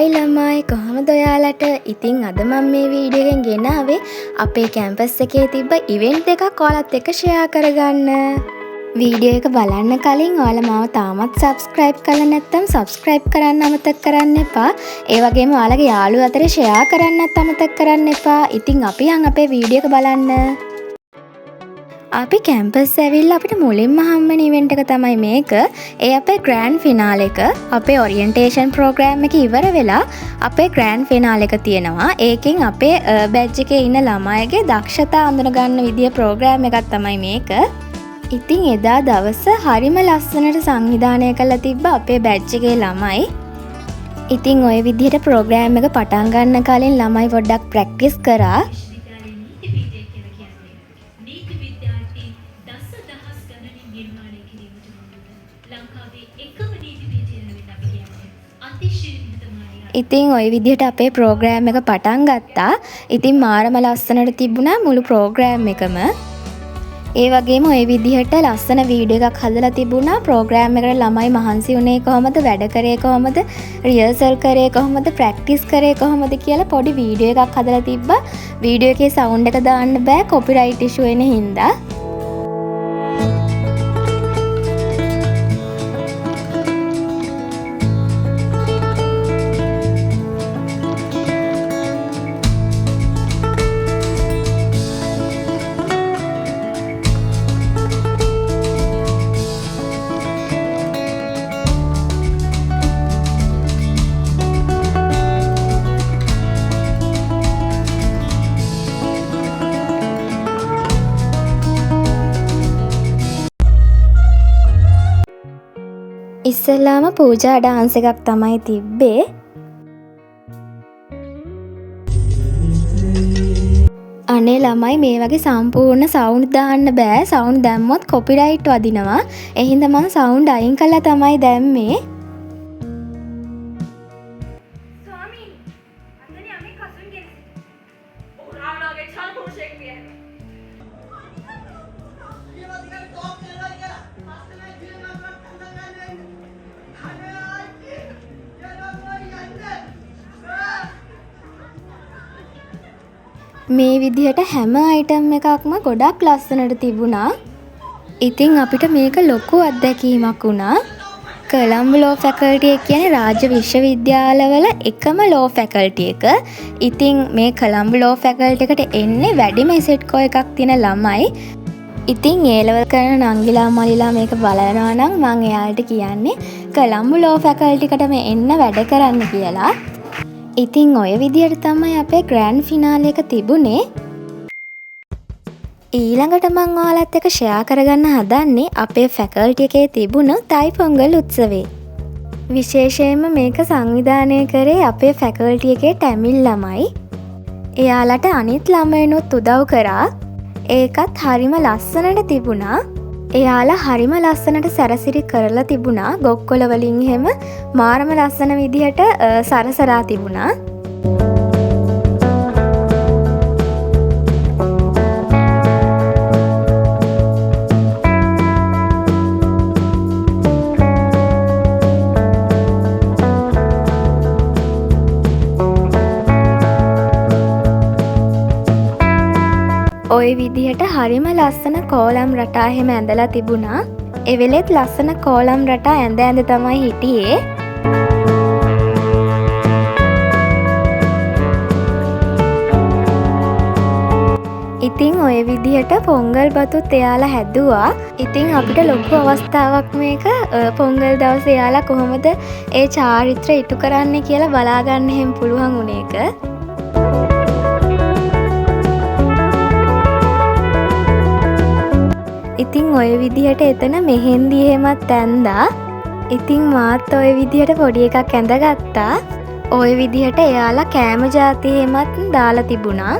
Hi ළමයි කොහොමද ඔයාලට? ඉතින් අද මම මේ වීඩියෝ එකෙන් ගෙනාවේ අපේ කැම්පස් එකේ තිබ්බ ඉවෙන්ට් එකක් ඔයාලත් එක්ක ෂෙයා කරගන්න. වීඩියෝ එක බලන්න කලින් ඔයාලා මාව තාමත් සබ්ස්ක්‍රයිබ් කරලා නැත්නම් සබ්ස්ක්‍රයිබ් කරන්න අමතක කරන්න එපා. ඒ වගේම ඔයාලගේ යාළුවෝ අතරේ ෂෙයා කරන්නත් අමතක කරන්න එපා. ඉතින් අපි යන් අපේ වීඩියෝ එක බලන්න. අපි කැම්පස් ඇවිල්ලා අපිට මුලින්ම හම්බෙන ඉවෙන්ට් එක තමයි මේක. ඒ අපේ ග්‍රෑන්ඩ් ෆිනාලේ එක. අපේ ඔරියන්ටේෂන් ප්‍රෝග්‍රෑම් එක ඉවර වෙලා අපේ ග්‍රෑන්ඩ් ෆිනාලේ එක තියෙනවා. ඒකෙන් අපේ බැච් එකේ ඉන්න ළමයිගේ දක්ෂතා අඳුන ගන්න විදිය ප්‍රෝග්‍රෑම් එකක් තමයි මේක. ඉතින් එදා දවස හරිම ලස්සනට සංවිධානය කරලා තිබ්බ අපේ බැච් එකේ ළමයි. ඉතින් ওই විදිහට ප්‍රෝග්‍රෑම් එක පටන් ගන්න කලින් ළමයි පොඩ්ඩක් ප්‍රැක්ටිස් කරා. ඉතින් ওই විදිහට අපේ ප්‍රෝග්‍රෑම් එක පටන් ගත්තා. ඉතින් මාරම ලස්සනට තිබුණා මුළු ප්‍රෝග්‍රෑම් එකම. ඒ වගේම ওই විදිහට ලස්සන වීඩියෝ එකක් හදලා තිබුණා. ප්‍රෝග්‍රෑම් එකට ළමයි මහන්සි වුණේ කොහොමද, වැඩ කරේ කොහොමද, රිහර්සල් කරේ කොහොමද, ප්‍රැක්ටිස් කරේ කොහොමද කියලා පොඩි වීඩියෝ එකක් හදලා තිබ්බා. වීඩියෝ එකේ සවුන්ඩ් එක දාන්න බෑ කොපිරයිට් ඉෂුව එන හින්දා. ඉස්සෙල්ලාම පූජා ඩාන්ස් එකක් තමයි තිබ්බේ. අනේ ළමයි මේ වගේ සම්පූර්ණ සවුන්ඩ් දාන්න බෑ. සවුන්ඩ් දැම්මොත් කොපිරයිට් වදිනවා. ඒ හින්දා මම සවුන්ඩ් අයින් කළා තමයි දැම්මේ. මේ විදිහට හැම අයිටම් එකක්ම ගොඩක් ලස්සනට තිබුණා. ඉතින් අපිට මේක ලොකු අත්දැකීමක් වුණා. කොළඹ ලෝ ෆැකල්ටි එක කියන්නේ රාජ්‍ය විශ්වවිද්‍යාලවල එකම ලෝ ෆැකල්ටි එක. ඉතින් මේ කොළඹ ලෝ ෆැකල්ටි එකට එන්නේ වැඩිම ඉසෙට් කෝ එකක් තියෙන ළමයි. ඉතින් ඒ ලෙවල් කරන නංගිලා මලිලා මේක බලනවා නම් මම එයාලට කියන්නේ කොළඹ ලෝ ෆැකල්ටි එකටම එන්න වැඩ කරන්න කියලා. ඉතින් ඔය විදිහට තමයි අපේ ග්‍රෑන්ඩ් ෆිනාලේ එක තිබුණේ. ඊළඟට මම ඔයාලත් එක්ක ෂෙයා කරගන්න හදන්නේ අපේ ෆැකල්ටි එකේ තිබුණු තයි පොංගල් උත්සවය. විශේෂයෙන්ම මේක සංවිධානය කරේ අපේ ෆැකල්ටි එකේ ටැමිල් ළමයි. එයාලට අනිත් ළමයිනුත් උදව් කරා. ඒකත් හරිම ලස්සනට තිබුණා. එයාලා හරිම ලස්සනට සැරසිරි කරලා තිබුණා. ගොක්කොල වලින් එහෙම මාරම ලස්සන විදිහට සරසරා තිබුණා. ඔය විදිහට හරිම ලස්සන කෝලම් රටා එහෙම ඇඳලා තිබුණා. ඒ වෙලෙත් ලස්සන කෝලම් රටා ඇඳ තමයි හිටියේ. ඉතින් ඔය විදිහට පොංගල් බතුත් එයාලා හැදුවා. ඉතින් අපිට ලොකු අවස්ථාවක් මේක. පොංගල් දවසේ එයාලා කොහොමද ඒ චාරිත්‍ර ඉටු කරන්නේ කියලා බලාගන්න එහෙම පුළුවන් වුණ එක. ඉතින් ඔය විදිහට එතන මෙහෙන්දි එහෙමත් ඇඳා. ඉතින් මාත් ඔය විදිහට පොඩි එකක් ඇඳගත්තා. ඔය විදිහට එයාලා කෑම ජාති එහෙමත් දාලා තිබුණා.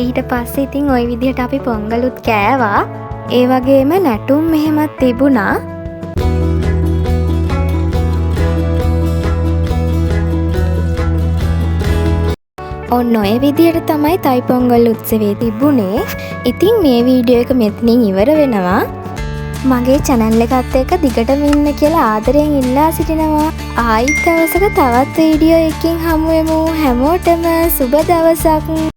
ඊට පස්සේ ඉතින් ওই විදිහට අපි පොංගලුත් කෑවා. ඒ වගේම නැටුම් මෙහෙමත් තිබුණා. ඔන්න ඔය විදියට තමයි තයි පොංගල් උත්සවයේ තිබුණේ. ඉතින් මේ වීඩියෝ එක මෙතනින් ඉවර වෙනවා. මගේ channel එකත් එක්ක දිගටම ඉන්න කියලා ආදරයෙන් ඉල්ලා සිටිනවා. ආයිත් දවසක තවත් වීඩියෝ එකකින් හමු වෙමු. හැමෝටම සුබ දවසක්.